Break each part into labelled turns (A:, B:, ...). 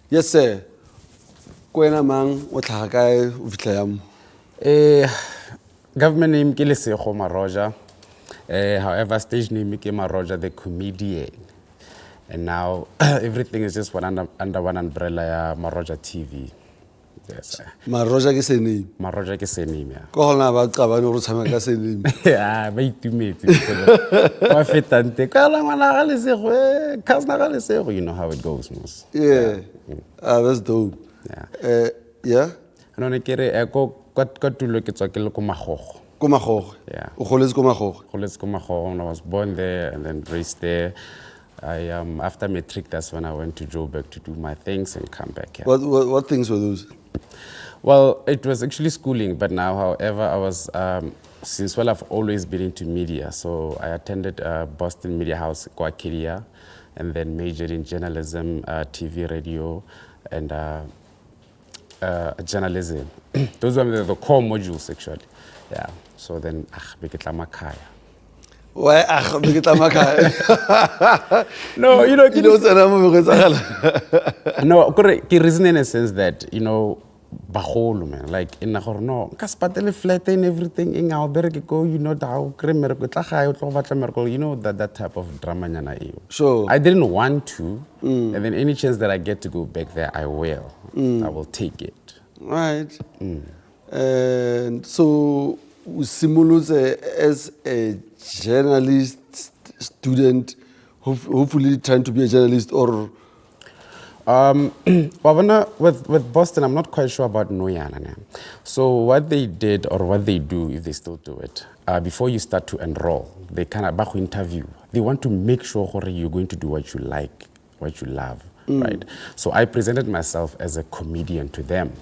A: Yes, sir. Kwena mang o tlhaga kae o fitla yam?
B: Government name ke Lesego Maroja. However, stage name ke Maroja The Comedian. And now everything is just under one umbrella, ya Maroja TV. Yes.
A: Maroja ke surname.
B: Maroja ke surname, yeah.
A: Ko hona ba qabane go tshameka ka surname.
B: Yeah, ba itumetse. Wa fetante. Ka la ngwana ga Lesego, cousin ga Lesego, you know how it goes, mos.
A: Yeah. That's dope.
B: Yeah.
A: Yeah.
B: No ne kere ko tulo ke tswa ke le ko Magogo.
A: Ko Magogo.
B: Yeah.
A: O goletse ko Magogo.
B: Goletse ko Magogo. I was born there and then raised there. I after matric, that's when I went to Joburg to do my things and come back here.
A: What things were those?
B: Well, it was actually schooling, but now, however, I was since I've always been into media. So I attended Boston Media House, Kwakiria, and then majored in journalism, TV, radio, and journalism. Those were the core modules, actually. Yeah. So then, Beketla Makaya.
A: Why?
B: No, you know, no, correct. The reason in a sense that, you know, baholo man, like in a no, kaspatele flat and everything in our go, you know, you know, that type of drama.
A: Sure.
B: I didn't want to, and then any chance that I get to go back there, I will. I will take it.
A: Right. And so, Simulus as a journalist student, hopefully trying to be a journalist or.
B: With Boston, I'm not quite sure about Noyana. So what they did or what they do, if they still do it, before you start to enroll, they kind of interview. They want to make sure you're going to do what you like, what you love, right? So I presented myself as a comedian to them,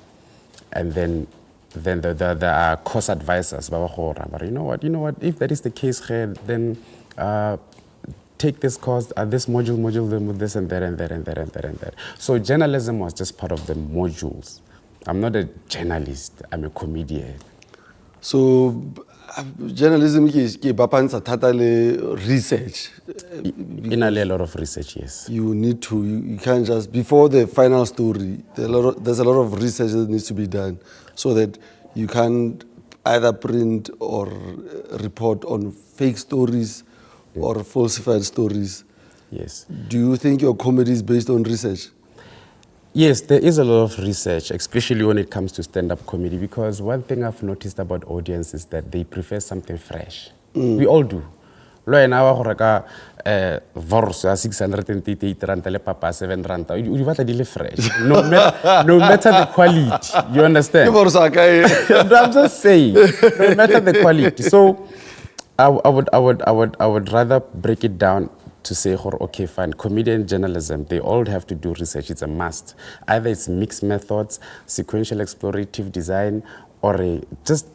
B: and then the course advisors, but you know what? If that is the case here, then take this course, this module, then with this and that and that and that and that and that. So journalism was just part of the modules. I'm not a journalist, I'm a comedian.
A: So journalism is research.
B: In a lot of research, yes.
A: You need to, you can't just, before the final story, there's a lot of research that needs to be done so that you can't either print or report on fake stories or falsified stories.
B: Yes.
A: Do you think your comedy is based on research?
B: Yes, there is a lot of research, especially when it comes to stand-up comedy, because one thing I've noticed about audience is that they prefer something fresh. We all do. Lo na wa go reka verse 638 rand le papa 7 rand. You batla di le fresh. No matter the quality. You understand? I'm just saying. No matter the quality. So I would rather break it down to say, okay, fine, comedian journalism, they all have to do research. It's a must. Either it's mixed methods, sequential explorative design, or just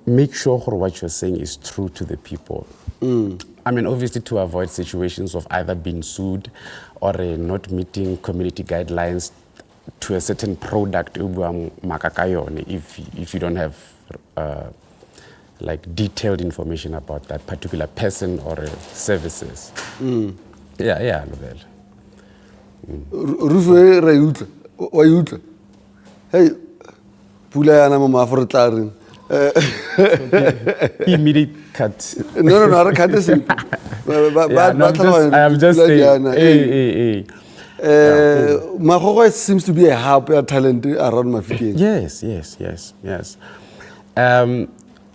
B: make sure what you're saying is true to the people. I mean, obviously to avoid situations of either being sued or not meeting community guidelines to a certain product if you don't have like detailed information about that particular person or services. Yeah, Novel.
A: Rufe Rayutla, Wayutla. Hey, Pulana Mama for Tarin.
B: Immediate cut.
A: No, I can't say.
B: I'm just saying.
A: Maroja seems to be a hub of talent around Mafiki.
B: Yes.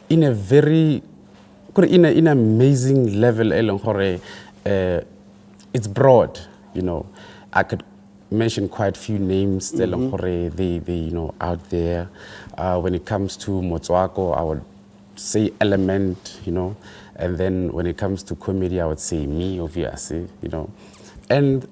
B: In a very, in an amazing level, it's broad, you know. I could mention quite a few names, they you know, out there. When it comes to Motswako, I would say Element, you know. And then when it comes to comedy, I would say me, obviously, you know. And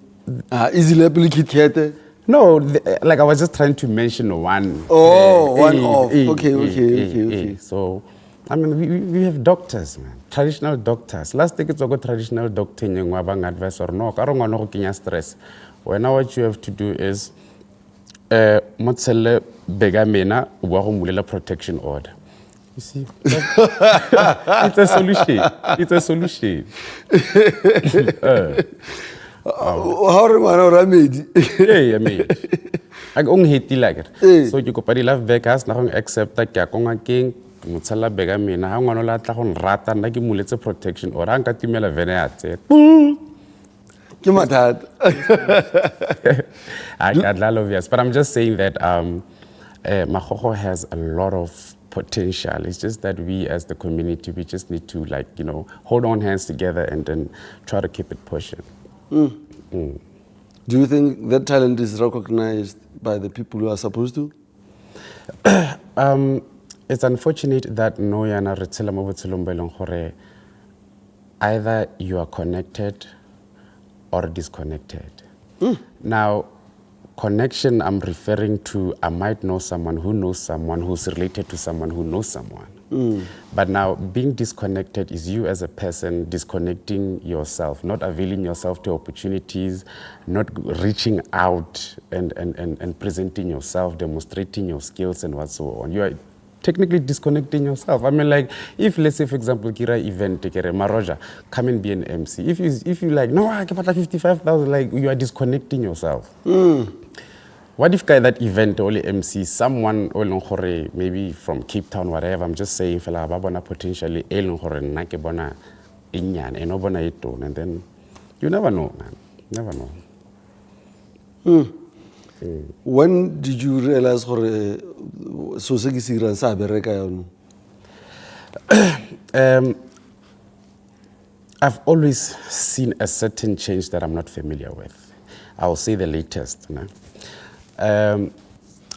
A: easily applicated.
B: No, like I was just trying to mention one.
A: Oh, one off. Okay.
B: So, I mean, we have doctors, man. Traditional doctors. Last thing it's a traditional doctor in Wabang advice or no. I don't want to stress. Well, now what you have to do is Motsele Begamena Warum protection order. You see? It's a solution.
A: How are you made?
B: Yeah, I mean, I go hate like it. So you go party love Vegas, now accept that Kakonga King, Mutsala Begamina, how on la Tahon Rata, Nagi Mulets protection, or Anka Timela Veneate.
A: Give my dad.
B: I love yes, but I'm just saying that Maroja has a lot of potential. It's just that we as the community, we just need to hold on hands together and then try to keep it pushing.
A: Do you think that talent is recognized by the people who are supposed to?
B: It's unfortunate that no yana retsela mo botshelong bo eleng gore either you are connected or disconnected. Now, connection, I'm referring to, I might know someone who's related to someone who knows someone. But now, being disconnected is you as a person disconnecting yourself, not availing yourself to opportunities, not reaching out and presenting yourself, demonstrating your skills and what so on. You are technically disconnecting yourself. I mean, like, if let's say, for example, Kira event, Maroja, come and be an MC. If you like, no, I can pay 55,000, like, you are disconnecting yourself. What if that event only MC someone maybe from Cape Town, whatever? I'm just saying, fella, babona potentially and then you never know, man. Never know.
A: When did you realize
B: I've always seen a certain change that I'm not familiar with. I'll say the latest.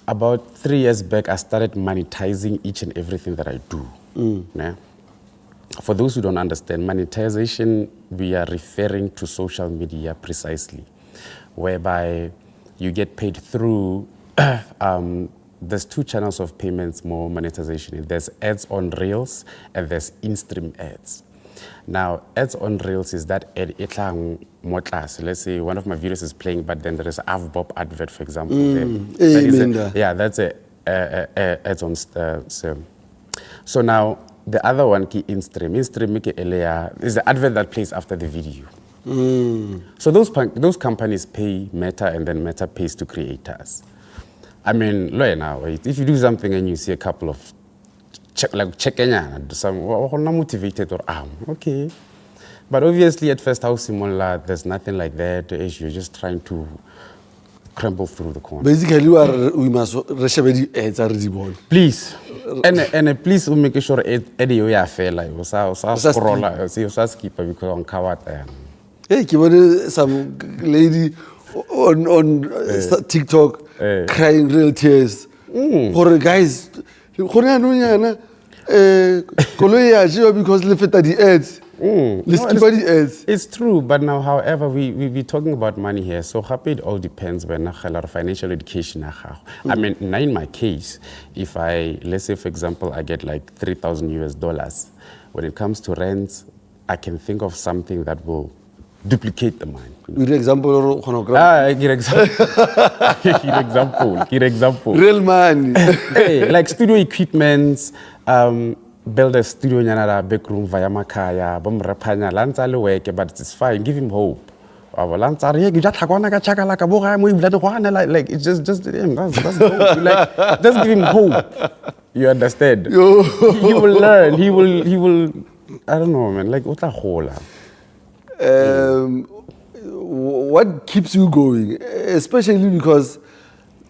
B: About 3 years back, I started monetizing each and everything that I do. For those who don't understand, monetization, we are referring to social media precisely, whereby you get paid through, there's 2 channels of payments, more monetization. There's ads on Reels and there's in-stream ads. Now, ads on Reels is that ad more class. Let's say one of my videos is playing, but then there is an AvBop advert, for example. That's ads on So now, the other one, in-stream is the advert that plays after the video. So those companies pay Meta, and then Meta pays to creators. I mean, look now, if you do something and you see a couple of motivated or okay. But obviously at first how similar, there's nothing like that. You're just trying to crumble through the corner.
A: Basically, we must ads already born.
B: Please. And please make sure you fair like scroll skip because on cover.
A: Hey, some lady on TikTok crying real tears. For guys, because the ads. It's
B: true, but now, however, we're talking about money here. So happy it all depends when a lot of financial education. I mean, now in my case, if let's say, for example, I get like $3,000 when it comes to rents, I can think of something that will duplicate the money.
A: Give example.
B: Give example.
A: Real money.
B: Hey, like studio equipments, build a studio in another back room via Makaya, Bomrapanya, Lanzale wake, but it's fine. Give him hope. Like it's just him. That's hope. Like, just give him hope. You understand? He will learn. He will. I don't know, man. Like what a whole.
A: What keeps you going? Especially because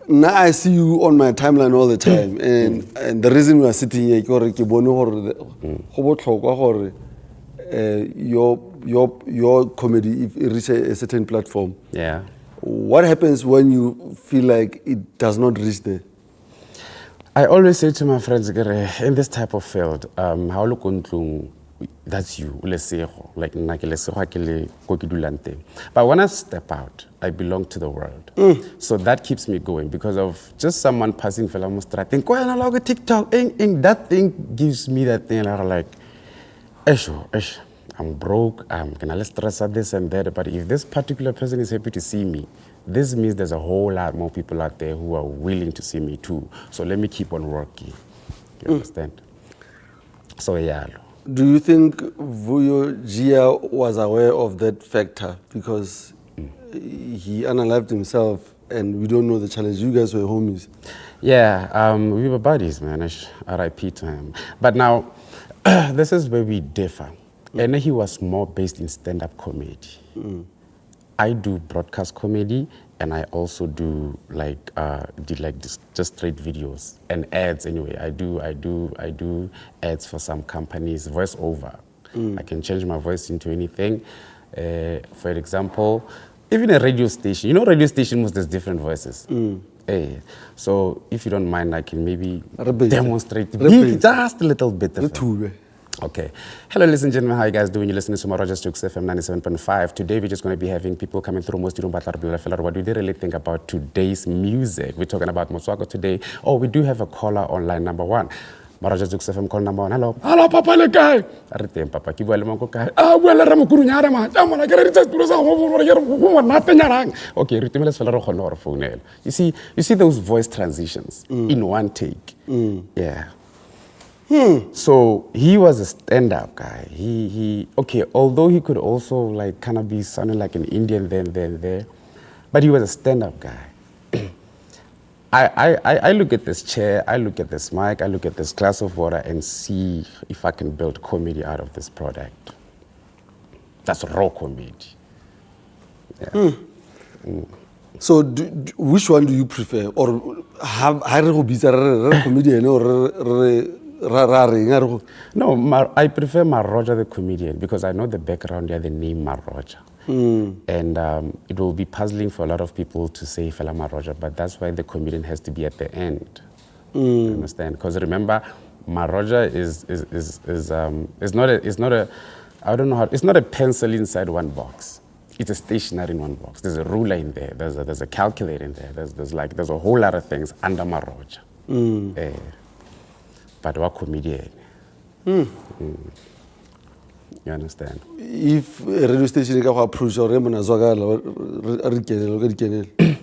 A: now I see you on my timeline all the time, and the reason we are sitting here, your comedy, if it reaches a certain platform.
B: Yeah.
A: What happens when you feel like it does not reach there?
B: I always say to my friends, in this type of field, how look that's you, like but when I step out, I belong to the world. So that keeps me going because of just someone passing I think, go TikTok, that thing gives me that thing like, I'm broke, I'm gonna stress at this and that, but if this particular person is happy to see me, this means there's a whole lot more people out there who are willing to see me too. So let me keep on working. You understand? So yeah.
A: Do you think Vuyo Jiya was aware of that factor? Because he unalived himself and we don't know the challenge. You guys were homies.
B: Yeah, we were buddies, man. R.I.P. to him. But now, this is where we differ. And he was more based in stand-up comedy. I do broadcast comedy, and I also do just straight videos and ads. Anyway, I do ads for some companies, voiceover. I can change my voice into anything. For example, even a radio station. You know, radio station most has different voices. So if you don't mind, I can maybe demonstrate just a little bit of it. Okay. Hello, ladies and gentlemen. How you guys doing? You're listening to Maroja FM 97.5. Today, we're just going to be having people coming through. What do they really think about today's music? We're talking about Motswako today. Oh, we do have a caller online, number one. Maroja FM call number one. Hello. Hello, Papa, le guy. Arite, Papa. Kibu ale mango kai. Ah, wala ramu kuru nyara ma. Jamo na kere ritas puro sa ho na penyarang. Okay, ritime les fela ro khono ro phone. You see those voice transitions in one take. Yeah. So he was a stand-up guy. Okay, although he could also like kind of be sounding like an Indian there, but he was a stand-up guy. I look at this chair, I look at this mic, I look at this glass of water and see if I can build comedy out of this product. That's raw comedy. Yeah.
A: So which one do you prefer? Or have comedian or
B: No, I prefer Maroja the Comedian because I know the background there, the name Maroja. And it will be puzzling for a lot of people to say Fela Maroja, but that's why the comedian has to be at the end. You understand? Because remember, Maroja it's not a pencil inside one box. It's a stationery in one box. There's a ruler in there. There's a calculator in there. There's a whole lot of things under Maroja. But what comedian? You understand?
A: If a radio station can approach or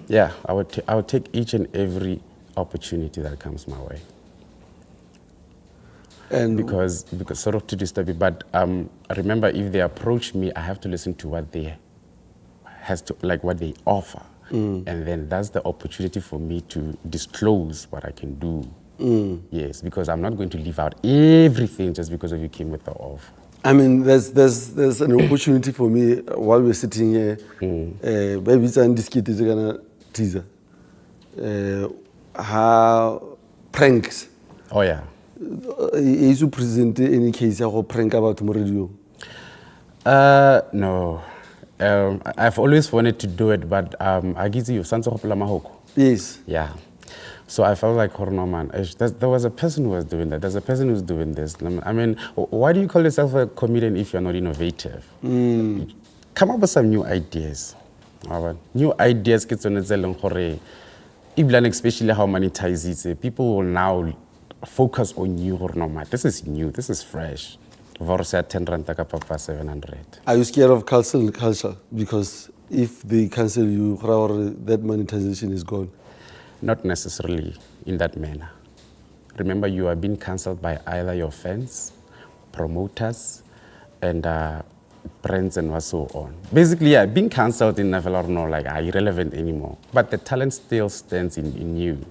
B: yeah, I would take each and every opportunity that comes my way. And because sort of to disturb you, but remember, if they approach me, I have to listen to what they what they offer, and then that's the opportunity for me to disclose what I can do. Yes, because I'm not going to leave out everything just because of you came with the offer.
A: I mean, there's an opportunity for me while we're sitting here. Maybe it's an discute is gonna teaser. How pranks.
B: Oh yeah.
A: Is you present any case of prank about radio?
B: No. I've always wanted to do it, but I give you Sanso Mahoko.
A: Yes.
B: Yeah. So I felt like, oh no, man, there was a person who was doing that. There's a person who's doing this. I mean, why do you call yourself a comedian if you're not innovative? Come up with some new ideas. New ideas, especially how monetize it. People will now focus on you. This is new. This is fresh. Versatility, 700.
A: Are you scared of cancel culture? Because if they cancel you, that monetization is gone.
B: Not necessarily in that manner. Remember, you are being cancelled by either your fans, promoters, and brands and so on. Basically, yeah, being cancelled in never are irrelevant anymore. But the talent still stands in you.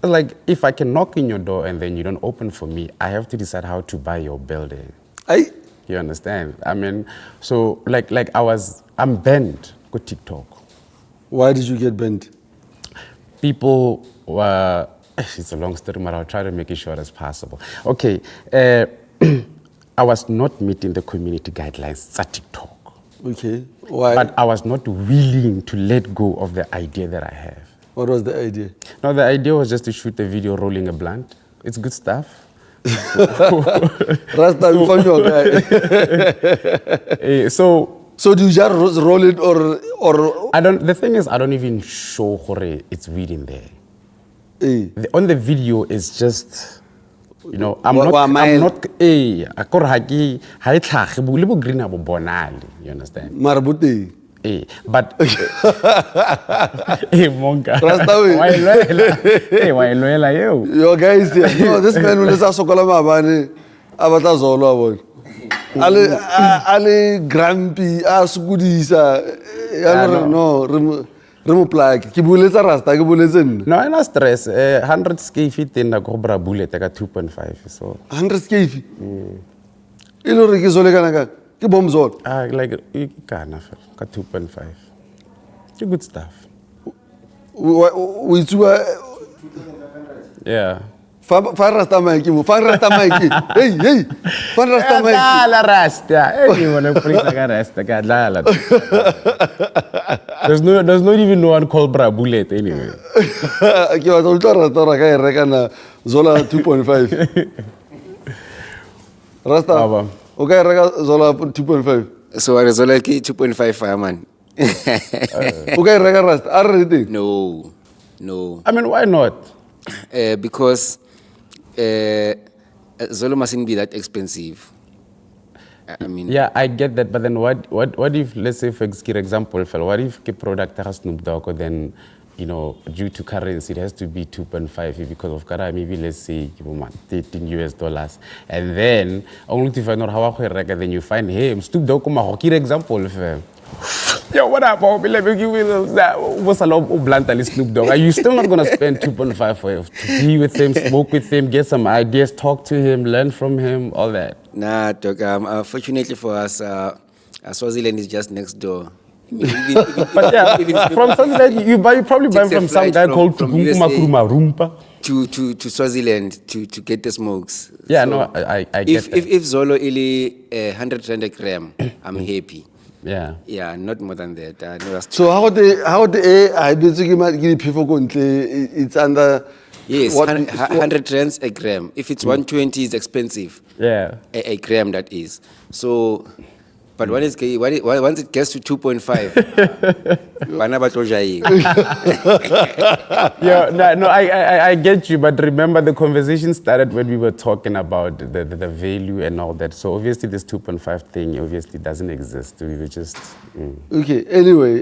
B: Like, if I can knock in your door and then you don't open for me, I have to decide how to buy your building. You understand? I mean, so I'm banned on TikTok.
A: Why did you get banned?
B: People were, it's a long story, but I'll try to make it short as possible. Okay, I was not meeting the community guidelines at TikTok.
A: Okay, why?
B: But I was not willing to let go of the idea that I have.
A: What was the idea?
B: No, the idea was just to shoot a video rolling a blunt. It's good stuff.
A: Rasta, you found your guy. So do you just roll it or?
B: I don't. The thing is, I don't even show it's weed in there. On the video, it's just, you know, I'm not. You understand?
A: Marabuti.
B: But Monka.
A: Your guy is here. No, this man will just sokola mabani. Abatazolo. ale grumpy a sokodisa no re mo plug ke boletsa rasta ke boletse nna
B: No, I'm not stress. 100 skefi tenda go bra bullet ka 2.5. So
A: 100 skefi e le re ke zole kana ka ke bomb zone
B: like kana ka 2.5. It's good stuff.
A: we tsua
B: Yeah.
A: fa rasta mike hey fa rasta mike
B: La rasta. Anyone freaks like rasta. La. There's not even one called bra bullet anyway.
A: ke wa tla rasta ra ka e reka na zola 2.5 rasta okay reka zola 2.5
C: So I zola ki 2.5 fireman.
A: okay reka rasta are ready
C: No.
B: I mean, why not?
C: Because Zolo mustn't be that expensive. I mean,
B: Yeah, I get that, but then what if, let's say for example, what if the product has Snoop Dogg, or then, due to currency, it has to be 2.5 because of Kara, maybe let's say $13, and then only to find out how I reckon, then you find, hey, Snoop Dogg, example, yo, what up, let me give you what's a lot of blunt Snoop Dogg. Are you still not gonna spend 2.5 for to be with him, smoke with him, get some ideas, talk to him, learn from him, all that?
C: nah, dog. Fortunately for us, Swaziland is just next door.
B: But yeah, from Swaziland, you probably buy
C: Takes a
B: from some
C: flight
B: guy
C: from-
B: called
C: from
B: Tukunkuma
C: USA.
B: Kuruma Rumpa.
C: to Swaziland to get the smokes.
B: Yeah,
C: So
B: no, I get
C: if
B: that.
C: if Zolo ili 100 rand a gram, I'm happy.
B: Yeah.
C: Yeah, not more than that. No, that's
A: so how the I basically people go it's under
C: yes,
A: what
C: 100 rands a gram. If it's 120, it's expensive.
B: Yeah.
C: A gram, that is. So, but once it gets to 2.5, bana ba tlo jayeng.
B: Yeah, no, I get you, but remember the conversation started when we were talking about the value and all that. So obviously this 2.5 thing obviously doesn't exist. We were just...
A: okay anyway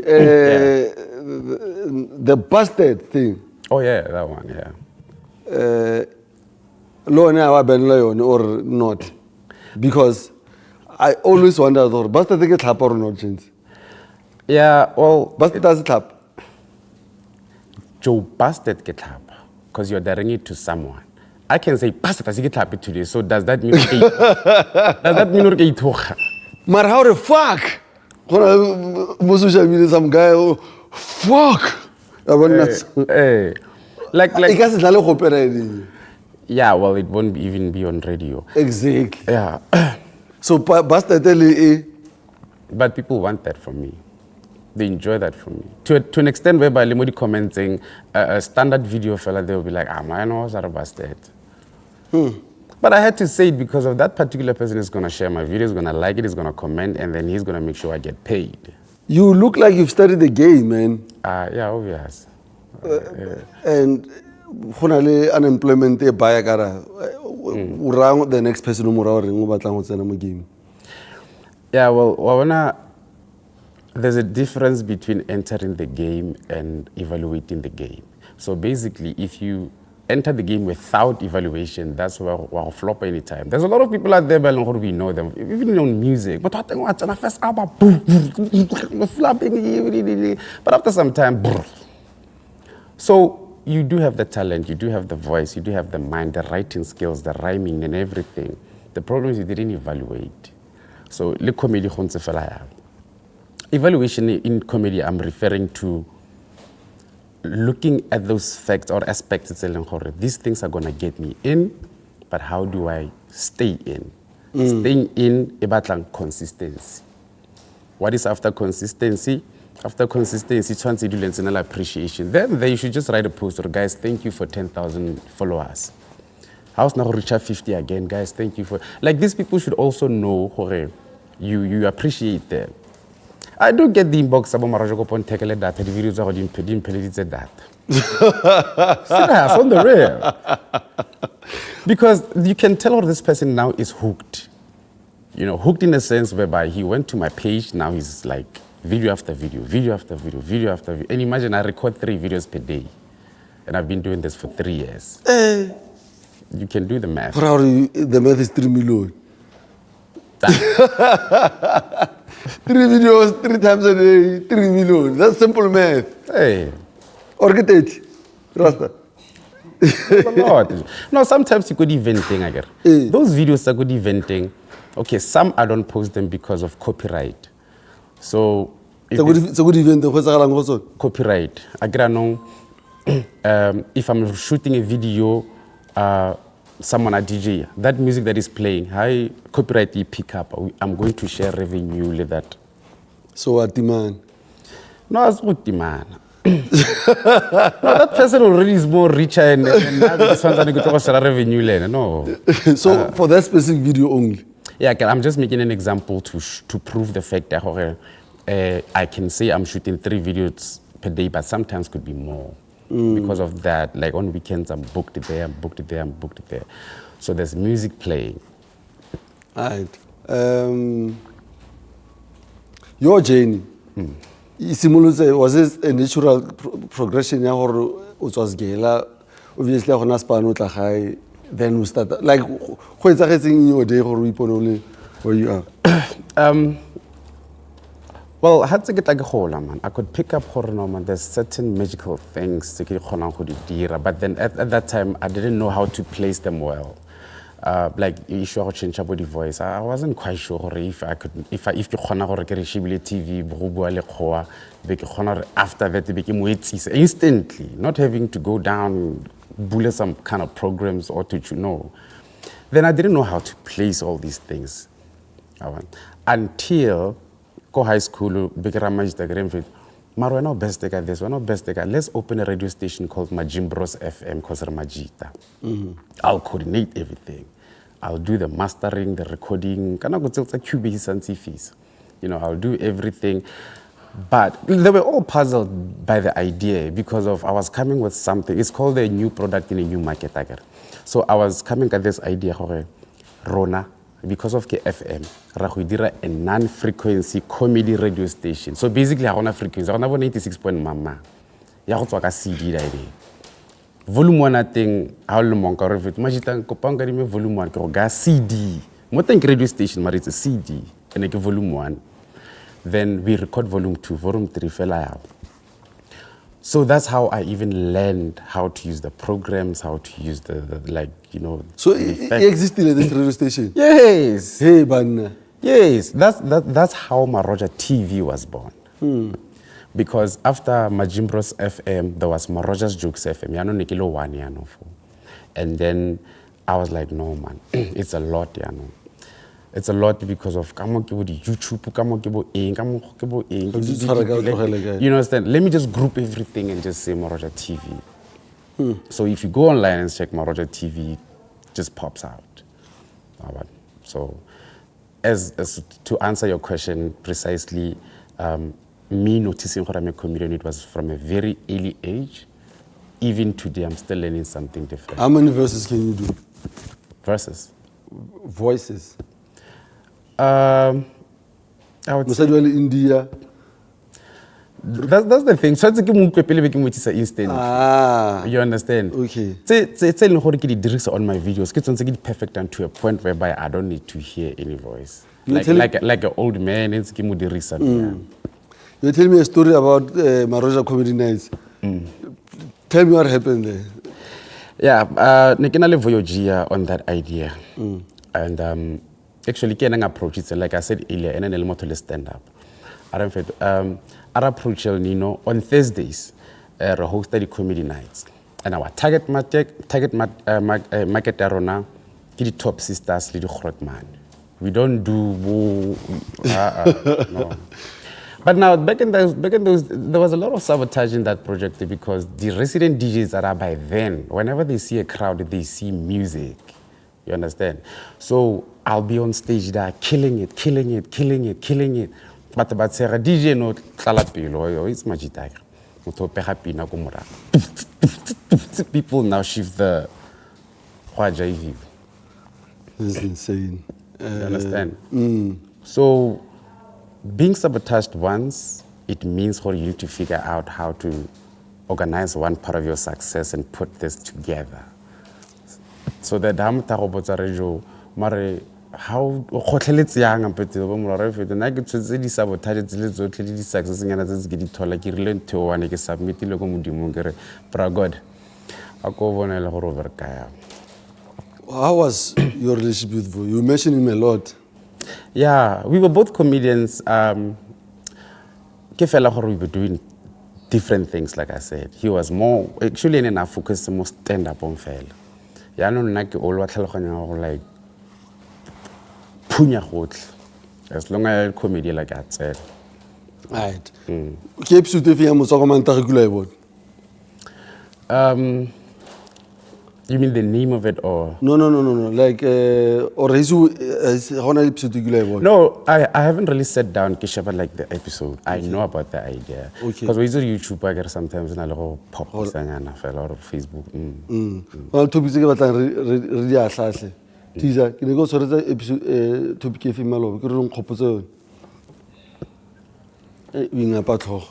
A: the busted thing
B: Oh yeah, that one, yeah.
A: lo ne wa ben la yone or not because I always wondered or busted ke tlhapa or not change
B: Yeah, well,
A: busted does tlhapa
B: Joe busted get up because you're daring it to someone. I can say busted as get up today. So does that mean
A: but how the fuck mo social media some guy fuck
B: Hey. Like
A: e ka se tla le go pera
B: yeah, well, it won't even be on radio.
A: exactly
B: Yeah.
A: so busted
B: But people want that from me. They enjoy that from me. To an extent whereby Lemodi commenting a standard video fella, they'll be like, man, I was busted. But I had to say it because of that particular person is going to share my video, is going to like it, is going to comment, and then he's going to make sure I get paid.
A: you look like you've studied the game man
B: Yeah, obvious.
A: and go na le unemployment e baya kara o rang the next person o mo ra reng o batlang go tsena mo game
B: Yeah, well, Wawana, there's a difference between entering the game and evaluating the game. So basically, if you enter the game without evaluation, that's where we'll flop anytime. There's a lot of people out there, but we know them, even on music. But I think what's on the first album, flopping, but after some time, so you do have the talent, you do have the voice, you do have the mind, the writing skills, the rhyming and everything. The problem is you didn't evaluate. So, le comedy khonse fela ya. Evaluation in comedy, I'm referring to looking at those facts or aspects. These things are going to get me in, but how do I stay in? Staying in, ebatlang consistency. What is after consistency? After consistency, transcendental appreciation. Then you should just write a post or guys, thank you for 10,000 followers. How's now Richard 50 again, guys? Thank you for like these people should also know you appreciate them. I do get the inbox about Maroja TV data. The videos are didn't data. Serious on the real. Because you can tell this person now is hooked. You know, hooked in a sense whereby he went to my page. Now he's like video after video, video after video, video after video. And imagine I record 3 videos per day, and I've been doing this for 3 years. You can do the math.
A: the math is 3 million
B: Majita.
A: 3 videos, 3 times a day, 3 million. That's simple math.
B: Hey.
A: Or get 8. Rasta.
B: A lot. No, sometimes you could eventing again. Those videos are good eventing. Okay, some I don't post them because of copyright. So
A: It's a good event. What's the
B: copyright. If I'm shooting a video, someone a DJ, that music that is playing, high copyright pick up. I'm going to share revenue with that.
A: So what demand?
B: No, it's good demand. No, that person already is more richer and now this one's going to share revenue. No.
A: So for that specific video only?
B: Yeah, I'm just making an example to prove the fact that I can say I'm shooting 3 videos per day, but sometimes could be more. Because of that, like on weekends, I'm booked there, I'm booked there, I'm booked there. So there's music playing.
A: All right. Your journey, was it a natural progression? Or it was gala? Obviously, I was high. Then we start. Like, what's the in your day or only where you are?
B: Well, I had to get like a whole man. I could pick up horror man. There's certain magical things to get but then at that time I didn't know how to place them well. Like if you change about the voice, I wasn't quite sure if I could if you TV after that it became instantly, not having to go down bullet some kind of programs or to know. Then I didn't know how to place all these things. Until go high school, big Ramajita Greenfield. Maro, we're not best at this, we're not best at. Let's open a radio station called Majimbros FM, because Majita. I'll coordinate everything. I'll do the mastering, the recording. Can I go to QBs and fees? You know, I'll do everything. But they were all puzzled by the idea because of I was coming with something. It's called a new product in a new market. So I was coming at this idea, Rona. Because of KFM, Rahudira a non-frequency comedy radio station. So basically, I want a frequency. I want 96 point mama. Ya go tswa CD da ide. Volume 1 thing, how long ka re fit. Majita kopanga di me volume 1 ke ga CD. Mo teng radio station, but it's a CD. And ke volume 1. Then we record volume 2, volume 3 fela ya. So that's how I even learned how to use the programs, how to use the like, you know.
A: So it existed at this radio station?
B: Yes.
A: Hey, Banna.
B: Yes, that's how Maroja TV was born. Because after Majimbros FM, there was Maroja's Jokes FM. Yano Nikilo 1 yano. And then I was like, no man, it's a lot yano. It's a lot because of YouTube, you understand? Let me just group everything and just say Maroja TV. So if you go online and check Maroja TV, it just pops out. So as to answer your question precisely, me noticing what I'm a comedian, it was from a very early age. Even today, I'm still learning something different.
A: How many verses can you do?
B: Verses?
A: Voices.
B: I would say
A: India.
B: That's the thing. So it's instant. You understand?
A: Okay.
B: It's on my videos. It's perfect and to a point whereby I don't need to hear any voice. Like an old man. You're
A: telling me a story about Maroja Comedy Nights. Tell me what happened there.
B: Yeah, Nikinale Vuyo Jiya on that idea. And actually, can approach it like I said earlier, and then I'll stand up. I approach Nino on Thursdays. We hosted the comedy nights, and our target market arona, the top sisters, the man. We don't do no. But now back in those, there was a lot of sabotage in that project because the resident DJs that are by then, whenever they see a crowd, they see music. You understand? So I'll be on stage there, killing it. But say DJ no tlalapilo, it's majita. People now shift the
A: This is insane.
B: You understand? So being sabotaged once, it means you need to figure out how to organize one part of your success and put this together. So that how kgotlheletse yang ampetse bo molora fete nna ke tshwetse di sabotage le tsotlhe le di success nyana tse ke di thola ke rile ntho one ke submitile go modimo ke re bra god a ko bona le gore o bereka ya.
A: How was your relationship with Vuyo? You mentioned him a lot.
B: Yeah, we were both comedians. Ke fela gore we were doing different things, like I said. He was more, actually in enough focus more stand-up on fela. Ya no nna ke all wa tlhaloganya go like punya gotle. As long as comedy like I said.
A: Right. Ke episode e feng ya Motswako Mantaga ke la e bona?
B: You mean the name of it or?
A: No. Like, or is gona episode ke la e bona?
B: No, I haven't really sat down ke sheba like the episode. I know about the idea.
A: Okay.
B: Because we use YouTube I get sometimes na le go pop sanyana fela or Facebook.
A: Well, topic tse ke batlang re di ahlahle. Teaser, ke ne go tshwaretse episode topic e feng maloba ke re leng khopotse yone. O ingapa tlhogo.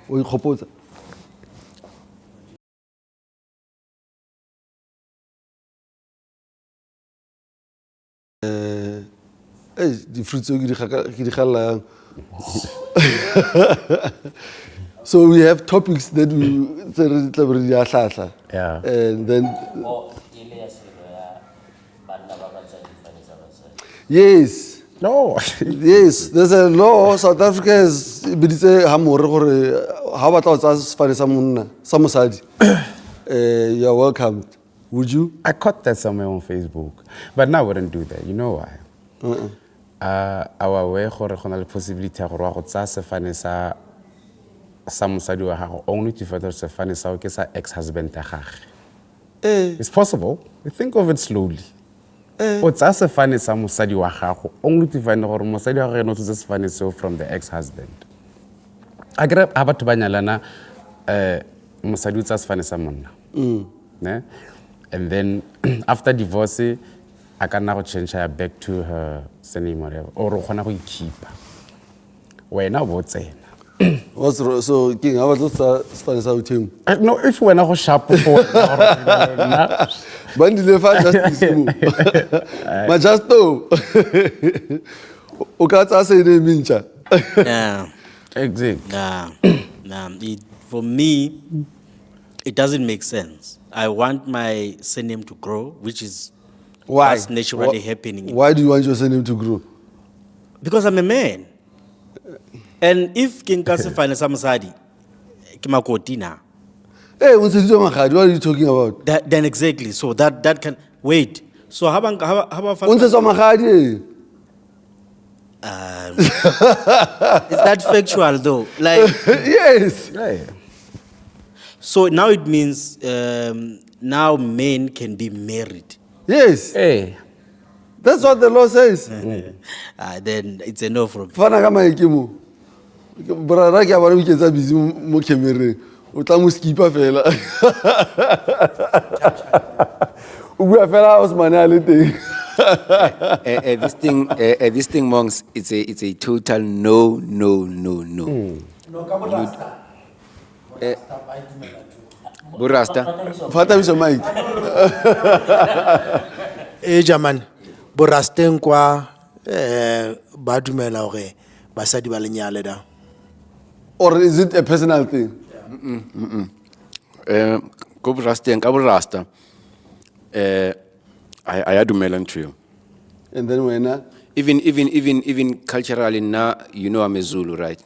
A: O ikgopotsa. Di fruits ke di galla yang. So we have topics that we
B: Yeah.
A: and then yes.
B: No.
A: Yes, there's a law South Africa has been say hamore gore ha batla go tsa sefane sa monna sa mosadi. You are welcome. Would you?
B: I caught that somewhere on Facebook. But now I wouldn't do that. You know why? Our way gore gona le possibility ya gore wa go tsa sefane sa mosadi wa gago only to further sefane sa ke sa ex-husband ya gagwe. It's possible. You think of it slowly. O tsa sefane sa mosadi wa gago only to find gore mosadi wa gagwe no tsa sefane so from the ex-husband. A grab ha batho ba nyalana mosadi o tsa sefane sa monna. Ne? And then after divorce I can now change her back to her surname or whatever or gona go keep. Wena o botsena.
A: What's so king how about sefane sa utheng?
B: No, if wena go sharp for
A: Bandile fa justice mo. Ma justo. O ka tsa se ne mincha.
D: Yeah.
B: Exactly.
D: Nah. For me, it doesn't make sense. I want my surname to grow, which is what's naturally happening.
A: Why do you want your surname to grow?
D: Because I'm a man. And if King Kasifane Samasadi, Kimakoti now.
A: Hey, what are you talking about?
D: Then exactly. So that can wait. So how about is that factual though? Like
A: yes.
B: Yeah.
D: So now it means now men can be married.
A: Yes.
B: Hey.
A: That's what the law says.
D: Then it's a no from.
A: Fana ka maikemo. Brara ke a bona ke tsa busy mo camereng. O tla mo skipa fela. O bua fela o se mane a le teng.
C: This thing, monks, it's a total no. Burasta.
A: Fata biso Mike.
E: Jaman borasteng kwa ba dumela hore basadi ba lenyale da.
A: Or is it a personal thing?
C: Go burasta, ka burasta. I dumela ntho.
A: And then when
C: Even culturally now, you know I'm a Zulu, right?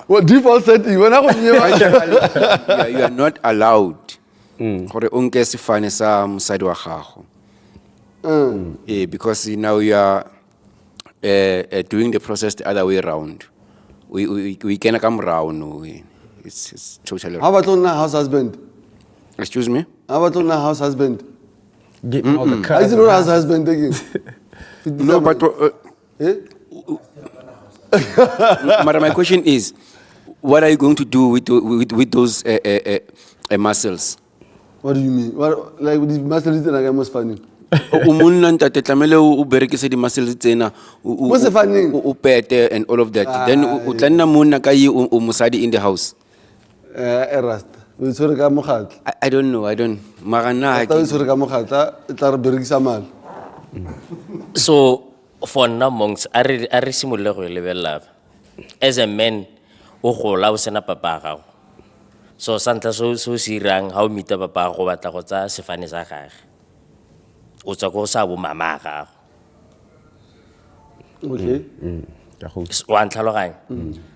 A: what default setting when I was
C: You are not allowed gore o nke sefane sa mosadi wa gago. Because now you are doing the process the other way around. We can come around. It's totally.
A: How about on house husband?
C: Excuse me?
A: How about on house husband?
B: Getting all the
A: I
B: cars.
A: don't know house husband again.
C: No, but but my question is, what are you going to do with those muscles?
A: What do you mean? What, like with the muscles that are most funny?
C: Umunna ntate tlamele o berekise di muscles tsena
A: What's the funny?
C: o pete and all of that. Then o tlanna munna ka yi o mosadi in the house.
A: Rasta. We tshwere ka mokgatlo.
C: I don't know. Mara nna ha
A: Rasta we
C: ke-
A: tshwere ka mokgatlo, e tla re berekisa mali.
F: So for now monks a re simolle go lebella as a man o gola o sena papa gago so santla so se irang ha o mita papa go batla go tsa sefane sa gage o tswa go sa bo mama gago
A: Okay.
F: wa ntlhaloganya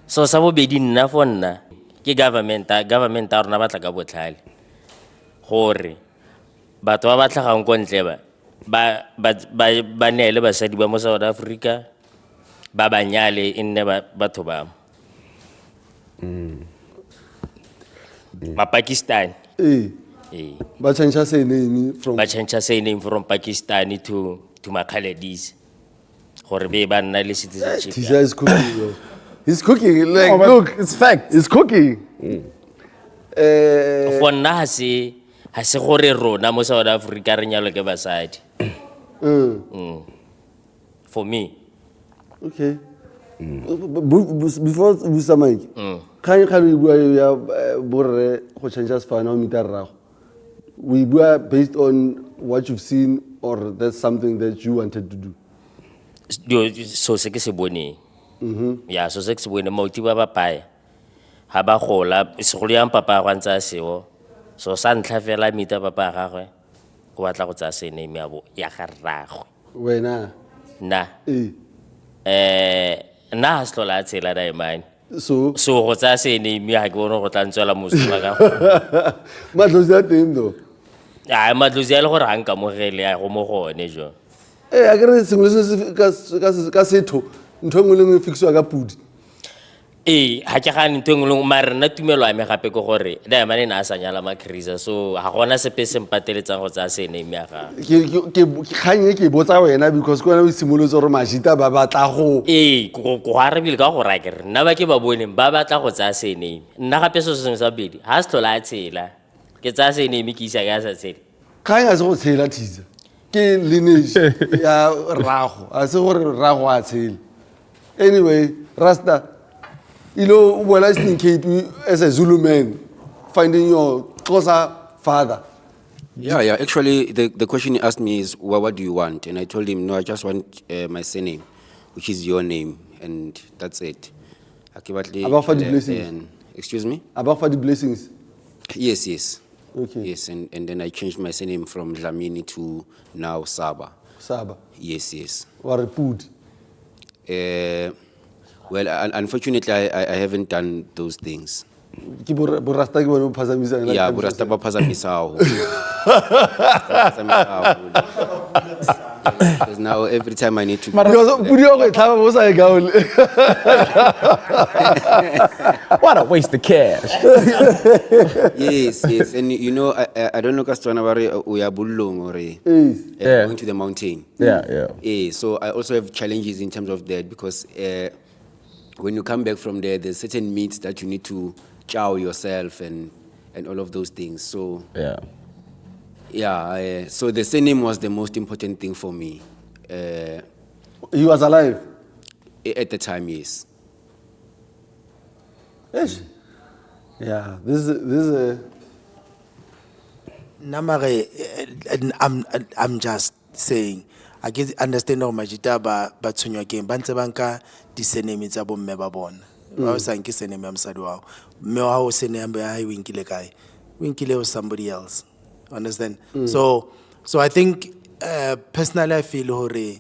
F: so sa bobedi nna for nna ke government a rona batla ka botlhale gore batho ba tlhagang ko ntle ba neele basadi ba mo South Africa ba banyale e nne batho ba Pakistan
A: Ba change surname from
F: ba change surname from Pakistani to Makhaledis gore be ba nna le citizenship
A: Tisha is cooking. Yo. He's cooking. Like,
B: Oh, but
A: look,
B: it's fact.
A: He's cooking.
F: for nna ha se gore rona mo South Africa re nyalo ke basadi for me
A: Okay. Before Busa Mike, can you bua ya borre go change sefane o mita rrago? We bua based on what you've seen or that's something that you wanted to do.
F: so se ke se boneng ya so se ke se boneng mauti ba pae ha ba gola segolo yang papa ga ntse a seo so sa ntlha fela mita papa ga gagwe go batla go tsa sene me ya ga rragwe
A: Wena.
F: na nna ha se tlola a tshela diamond
A: So,
F: so go tsa sene me ha ke bone go tla ntswela mosola ka
A: matlosi a teng though.
F: a matlosi a le gore ga nka mogele ya go mo gone jo
A: A kere sengwe le se ka setho, ntho engwe le engwe e fixiwa ka pudi.
F: ha ke gane ntho engwe mare nna tumelo a me gape ke gore diamond na a sa nyala macrisa so ga gona sepe se mpateletsang go tsa sene me ya ga
A: Ke kganye ke botsa wena because kwana o simolotse gore Majita ba batla go.
F: go arabile ka go ra kere nna ba ke ba boneng ba batla go tsa sene nna gape so sengwe sa bedi ha se tlola a tshela ke tsa sene me ke isa ka sa tshela
A: Kganye a se go tshela Tiza. Ke lineage ya rago. A se gore rago a tshela. Anyway, Rasta, you know, when I in Cape as a Zulu man, finding your closer father.
C: Yeah. Actually, the question he asked me is, well, what do you want? And I told him, no, I just want my surname, which is your name, and that's it.
A: About for the blessings?
C: Excuse me?
A: About for the blessings.
C: Yes.
A: Okay.
C: Yes, and then I changed my surname from Dlamini to now Saba.
A: Saba.
C: Yes.
A: Or a pud.
C: Well, unfortunately, I haven't done those things.
A: Ki borasta ke bone phazamisa.
C: Yeah, burasta ba phazamisao. Because now every time I need to.
A: Because pudi o go tlhaba bo sa e gaole.
B: What a waste of cash.
C: Yes, and you know, I don't know Kastwana Bari uya bullong or
B: Yeah.
C: going to the mountain.
B: Yeah.
C: So I also have challenges in terms of that because when you come back from there, there's certain meats that you need to chow yourself and all of those things. So so the surname was the most important thing for me.
A: He was alive.
C: At the time, yes.
A: Yes. Yeah, this is a.
E: Namare, I'm just saying. I get understand how Majita ba tshwenyo ke bantse banka di senemi tsa bo mme ba bona. Ba sa nke senemi ya mosadi wao. Mme wa ho senemi ya hae winkile kae. Winkile with somebody else. Understand? So I think personally I feel hore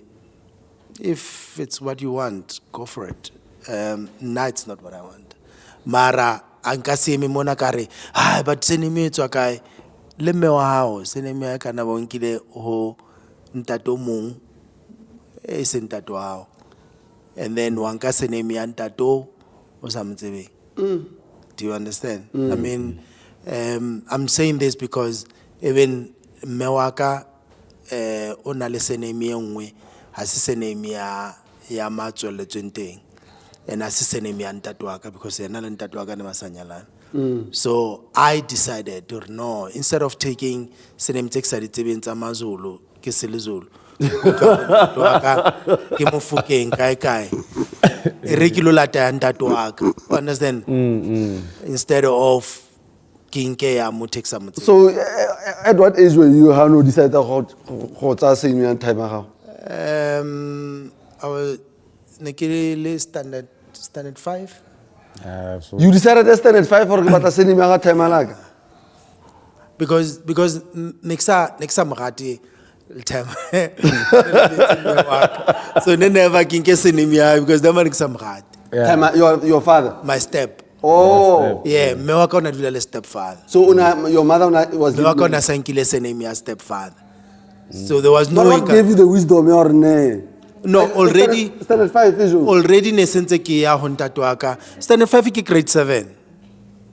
E: if it's what you want, go for it. Nah, it's not what I want. Mara anka se me mona kare, but senemi e tswa kae. Le mme wa hao senemi ya kana ba winkile ho ntato mong e se ntato hao, and then wanka senemi ya ntato o sa mtsebe. Do you understand? I mean, I'm saying this because even mewaka o na le senemi engwe ha se senemi ya matsweletsweng teng, and ha se senemi ya ntato wa ka because yena le ntato wa ka ne ba sa nyalana. So I decided or no, instead of taking senemi tse ke sa di tsebeng tsa maZulu ke selezulu ke mofukeng kae e re ke lo lata ya ntato wa ka. Understand? Instead of Kinke ya mo texa motse.
A: So at what age were you how no decide go tsa same ya time ga?
E: I was nekele standard 5.
A: You decided to stand at 5 for batla same ya time alaga?
E: Because nexa mrati time. So never kinke sinimia because the man nexa mrati.
A: Time your father.
E: My step.
A: Oh.
E: Yeah, me wa kona dula le stepfather.
A: So your mother was
E: Me wa kona sankile sinimia stepfather. So there was no
A: what gave you the wisdom or ne?
E: No, already
A: standard 5 is
E: already ne sentse ke ya ho ntate wa ka. Standard 5 ke grade 7.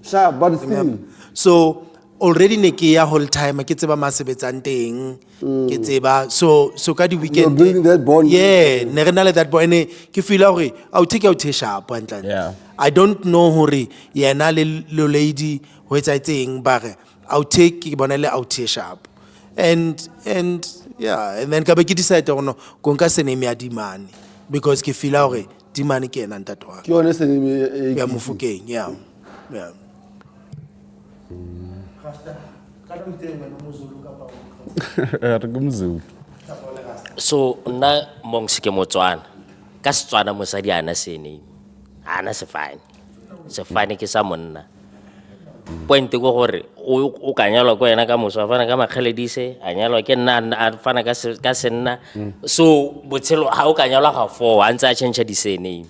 A: Sharp, but still.
E: So already ne ke ya whole time ke tseba masebetsang teng ke tseba so ka di weekend
A: You're building that bond.
E: yeah ne re na le that boy ne ke feel hore I'll take out sharp antla
B: Yeah.
E: I don't know hore yena le lady ho etsa etseng bare I'll take ke bona le out sharp and yeah and then ka be ke decide hore no go nka sename ya dimane because ke feel hore dimane ke ena ntate wa
A: Ke yone same
E: ya Mofokeng yeah.
F: So nna mong ke Motswana ka Setswana mosadi ana sene ana sefane ke sa monna point go gore o ka nyalwa ko ena ka moso a fana ka makgeledise a nyalwa ke nna a fana ka senna so botshelo ha o ka nyalwa ga 4 a ntse a change di sene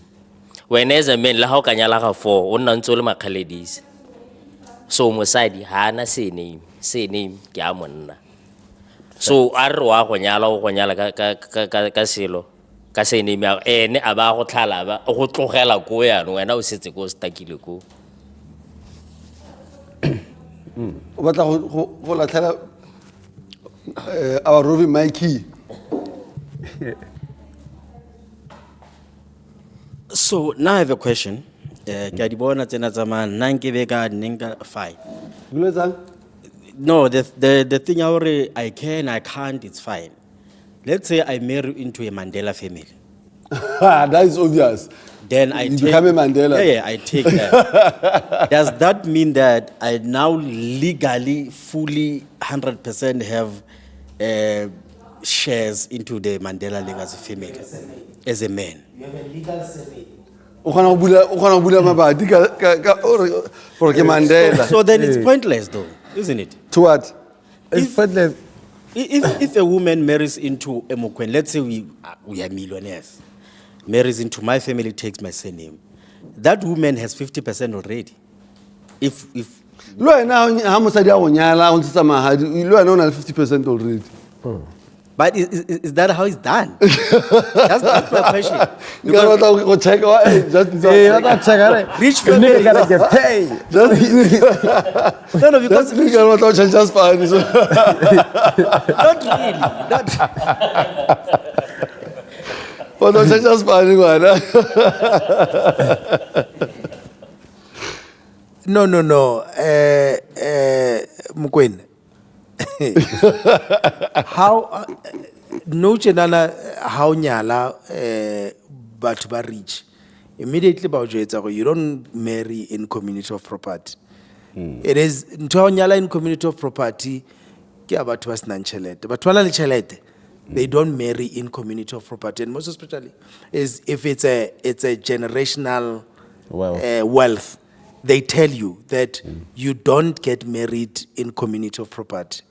F: when as a man la ha o ka nyala ga 4 o nna ntse o le makgeledise so mosadi ha ana sene ke a monna so a re wa go nyala ka selo ka sene me ene a ba go tlhala ba go tlogela ko yana wena o setse go stakile ko
A: o batla go latlhela our roving Mikey.
D: So now I have a question. Ke a di bona tsena tsa man nna nke be ka nka 5. No, the thing I can, I can't, it's fine. Let's say I marry into a Mandela family.
A: That is obvious.
D: Then I
A: You
D: take,
A: become a Mandela.
D: Yeah, I take that. Does that mean that I now legally, fully, 100% have shares into the Mandela legacy family as a man?
E: You have a legal say.
A: O kgona go bula mabati ka or ke Mandela.
D: So then it's pointless though, isn't it?
A: To what?
B: It's pointless.
D: If a woman marries into a Mokwen, let's say we are millionaires, marries into my family, takes my surname, that woman has 50% already. If
A: Lo ena ha mosadi a go nyala o ntse mahadi lo ena o na le 50% already.
D: but is that how it's done? That's my question.
A: You got to go check just
D: Rich family
B: gotta get paid.
D: no, because
A: you got to change just fine.
D: not really. Not,
A: But don't change just fine
E: No. Mokwen. How no chenana how nyala batho ba rich immediately ba o jwetsa go you don't marry in community of property. It is ntho nyala in community of property ke a batho ba senang tšhelete batho ba na le tšhelete they don't marry in community of property and most especially is if it's a generational wealth. They tell you that you don't get married in community of property.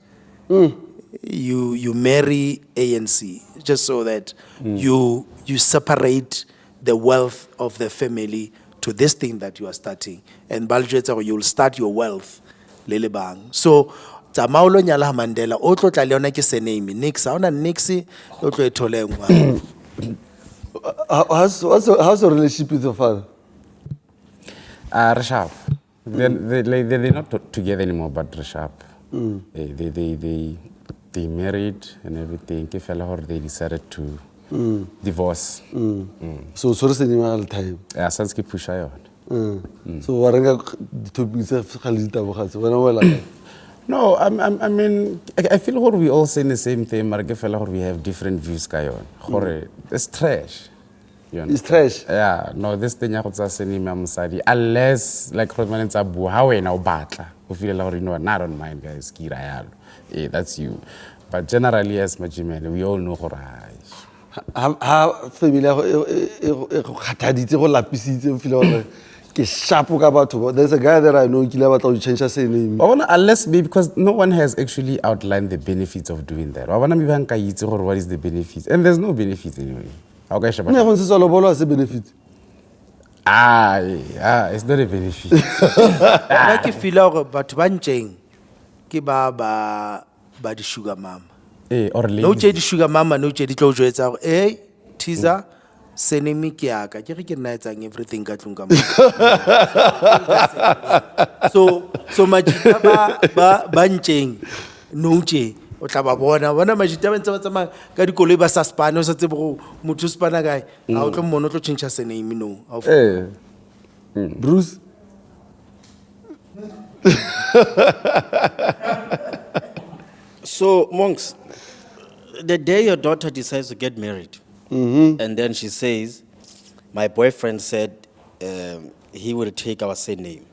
E: You marry ANC just so that you separate the wealth of the family to this thing that you are starting. And you'll start your wealth lele bang. So Tamaulo nyala Mandela otlo tla le yona ke sename nix ha ona nix o tlo e tholengwa.
A: How's your relationship with your father?
B: Rashab. They're not together anymore, but Rashab. They married and everything. They decided to divorce.
A: So it's all the time.
B: Yeah, since ke pusha yon.
A: So warenga topics khalita bogase wena wela.
B: No, I mean, I feel like we all say the same thing, but I feel like we have different views. It's trash. You
A: It's
B: understand?
A: trash.
B: Yeah, no, this thing ya go tsa surname ya mosadi, unless like Rodman tsa bua ha wena o batla o feel like you know I don't mind guys ke ira yalo. Yeah, that's you. But generally as Majimene, we all know gore
A: Ha family ya go e go khathaditse go lapisitse o feel gore ke sharp ka batho. There's a guy that I know kile batla to change his name.
B: unless maybe because no one has actually outlined the benefits of doing that. Wa bona maybe hanka itse gore what is the benefits, and there's no benefits anyway. Okay,
A: Ne go ntse lobolo as a benefit.
B: yeah, it's not a benefit.
E: Nna ke feela gore batho ba ntšeng ke ba di sugar mama.
B: Or
E: No
B: ladies.
E: di sugar mama no di tlo jwetsa gore hey teaser surname ke yaka ke re ke nna etsang everything ka tlung ka mo. So majita ba ntšeng no o tla ba bona majita ba ntse ba tsamaya ka dikoloi ba sa spana o sa tsebe go motho spana kae a o tlo mmona o tlo change surname no.
A: Bruce.
D: So, monks, the day your daughter decides to get married, and then she says, my boyfriend said he will take our surname,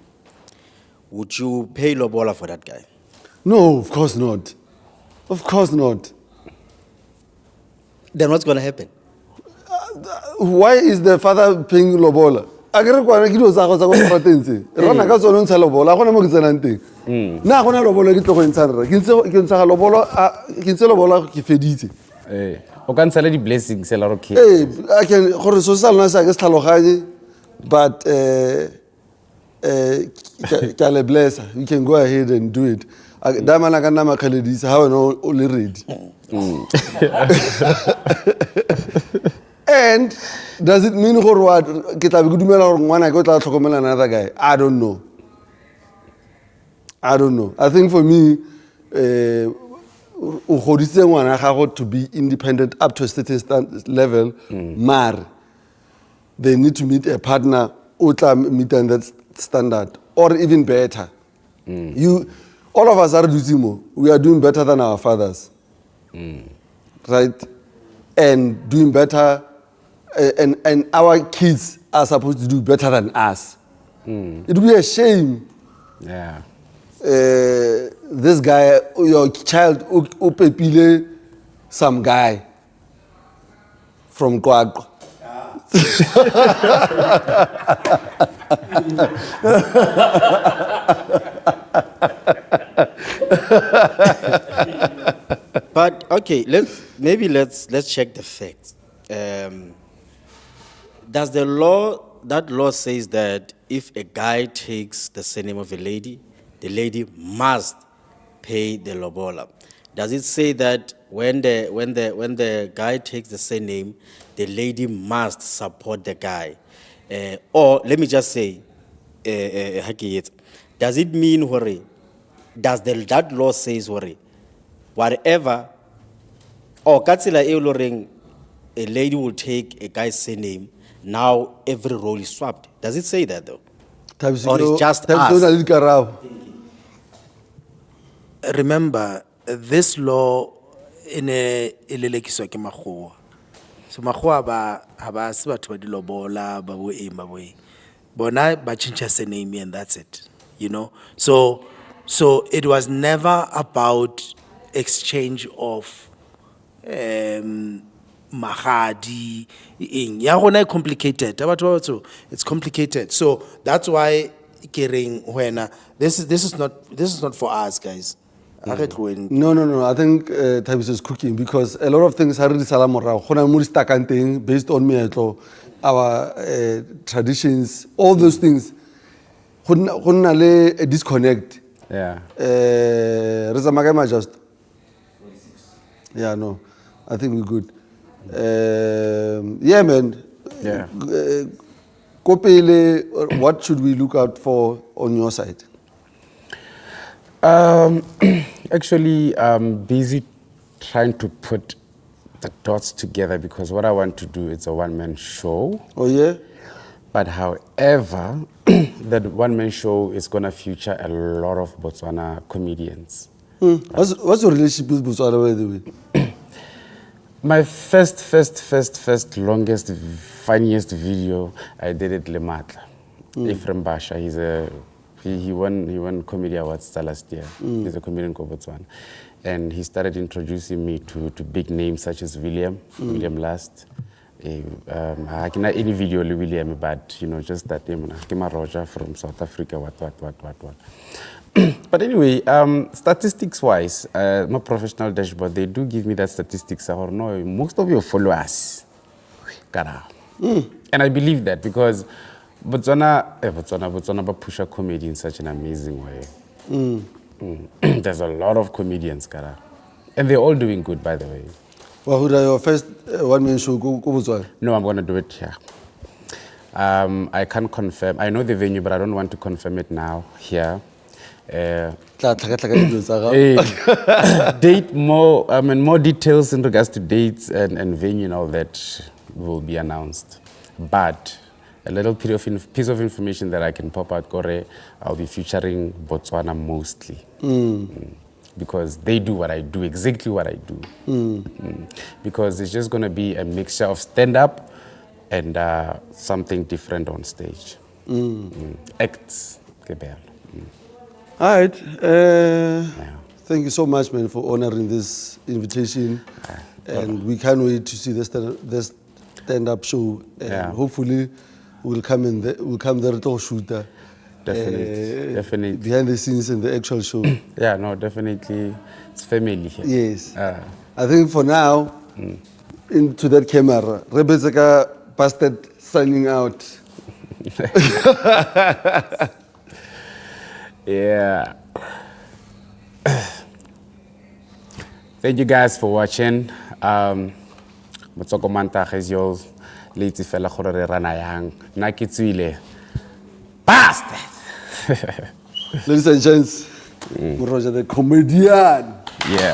D: would you pay lobola for that guy?
A: No, of course not. Of course not.
D: Then what's going to happen?
A: Why is the father paying lobola? Akere kwa ke dilo tsa go stratense. Rona ka tsone ntsha lobola, gona mo ke tsenang teng. Na gona lobola ke tlo go ntsha re. Ke ntsha lobola, ke ntse lobola ke feditse.
B: O ka ntshala di blessings la ro ke.
A: I can gore social na sa ke tlhaloganye, but ka le bless. You can go ahead and do it. Da mana ka nna makhaledisa ha wena o le ready. And does it mean gore what ke tla be go dumela gore ngwana ke o tla tlhokomela another guy? I don't know. I think for me o goditse ngwana gago to be independent up to a certain level, mar they need to meet a partner o tla meet that standard or even better. All of us are we are doing better than our fathers. Right? And doing better and our kids are supposed to do better than us. It would be a shame.
B: Yeah.
A: This guy, your child, upepile some guy from Kwakwa.
D: But okay, let's check the facts. Does that law says that if a guy takes the surname of a lady, the lady must pay the lobola? Does it say that when the guy takes the surname, the lady must support the guy? Or let me just say, does it mean that law says whatever or katsila a lady will take a guy's surname, now every role is swapped? Does it say that though? Or it's just us?
E: Remember, this law in a ilelekiswa ke makgowa. So makgowa ba se batho ba di lobola ba bo eng ba bo eng. Bona ba change surname and that's it. You know? So it was never about exchange of magadi eng. Ya gona complicated. It's complicated. So that's why this is not for us guys.
A: No. I think Thabiso is cooking because a lot of things are really salamora. Hona muri stakanteng based on meetlo, our traditions, all those things. Hona le a disconnect.
B: Yeah.
A: Reza Magama just. Yeah, no. I think we're good. Yeah, man.
B: Yeah.
A: Kopele, what should we look out for on your side?
B: Actually, I'm busy trying to put the dots together because what I want to do is a one-man show.
A: Oh, yeah?
B: But however, that one-man show is going to feature a lot of Botswana comedians.
A: What's your relationship with Botswana, by the way?
B: My first longest, funniest video I did at Lematla. Ephraim Basha, he won comedy awards last year. He's a comedian in Botswana, and he started introducing me to big names such as William Last. I cannot any video of William, but just that name. Maroja from South Africa. What. But anyway, statistics-wise, my professional dashboard, they do give me that statistics. I don't know, most of your followers, and I believe that because Botswana push a comedy in such an amazing way. There's a lot of comedians, and they're all doing good, by the way.
A: Well, who your first one-man show go Botswana?
B: No, I'm going to do it here. I can't confirm. I know the venue, but I don't want to confirm it now here. Date more details in regards to dates and venue and all that will be announced. But a little piece of information that I can pop out, I'll be featuring Botswana mostly. Because they do what I do, exactly what I do. Because it's just going to be a mixture of stand-up and something different on stage. Acts.
A: All right. Thank you so much, man, for honoring this invitation. And we can't wait to see this stand-up show. And hopefully we'll come there to shoot.
B: Definitely.
A: Behind the scenes and the actual show.
B: Yeah, no, definitely. It's family here.
A: Yes. I think for now, into that camera, Rebecca Bastard signing out.
B: Yeah. Thank you guys for watching. Motswako Mantaga is yours. Late fella gore rana yang. Na kitswile. Bastard.
A: Ladies and gents, Maroja the Comedian.
B: Yeah.